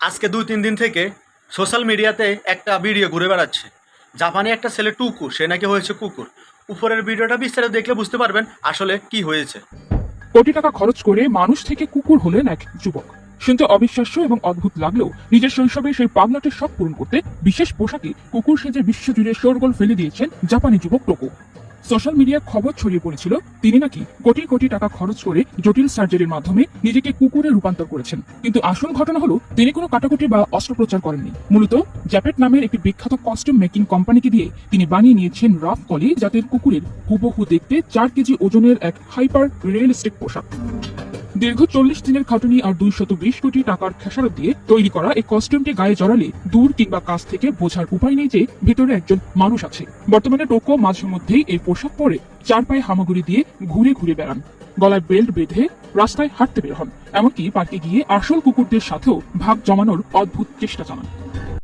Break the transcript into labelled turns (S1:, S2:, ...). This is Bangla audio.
S1: আজকে 2-3 দিন থেকে সোশ্যাল মিডিয়াতে একটা ভিডিও ঘুরে বেড়াচ্ছে। জাপানি একটা ছেলে টুকু, সে নাকি হয়েছে কুকুর। উপরের ভিডিওটা বিস্তারিত দেখলে বুঝতে পারবেন আসলে কি হয়েছে।
S2: কোটি টাকা খরচ করে মানুষ থেকে কুকুর হলেন এক যুবক। শুনতে অবিশ্বাস্য এবং অদ্ভুত লাগলেও নিজের শৈশবে সেই পাগলাটের শখ পূরণ করতে বিশেষ পোশাকে কুকুর সেজে বিশ্বজুড়ে শোরগোল ফেলে দিয়েছেন জাপানি যুবক টোকো। সোশ্যাল মিডিয়ায় খবর ছড়িয়ে পড়েছিল তিনি নাকি কোটি কোটি টাকা খরচ করে জটিল সার্জারির মাধ্যমে নিজেকে কুকুরে রূপান্তর করেছেন। কিন্তু আসল ঘটনা হলো তিনি কোনো কাটাকুটি বা অস্ত্রোপচার করেননি। মূলত জ্যাপেট নামের একটি বিখ্যাত কস্টিউম মেকিং কোম্পানিকে দিয়ে তিনি বানিয়ে নিয়েছেন রাফ কলি জাতের কুকুরের হুবহু দেখতে 4 কেজি ওজনের এক হাইপার রিয়েলিস্টিক পোশাক। দীর্ঘ 40 দিনের খাটুনি আর 220 কোটি টাকার খেসারত দিয়ে তৈরি করা এই কস্টিউমটি গায়ে জড়ালে দূর কিংবা কাছ থেকে বোঝার উপায় নেই যে ভেতরে একজন মানুষ আছে। বর্তমানে টোকো মাঝে মধ্যেই এই পোশাক পরে 4 পায়ে হামাগুড়ি দিয়ে ঘুরে ঘুরে বেড়ান, গলায় বেল্ট বেঁধে রাস্তায় হাঁটতে বের হন, এমনকি পার্কে গিয়ে আসল কুকুরদের সাথেও ভাগ জমানোর অদ্ভুত চেষ্টা চালান।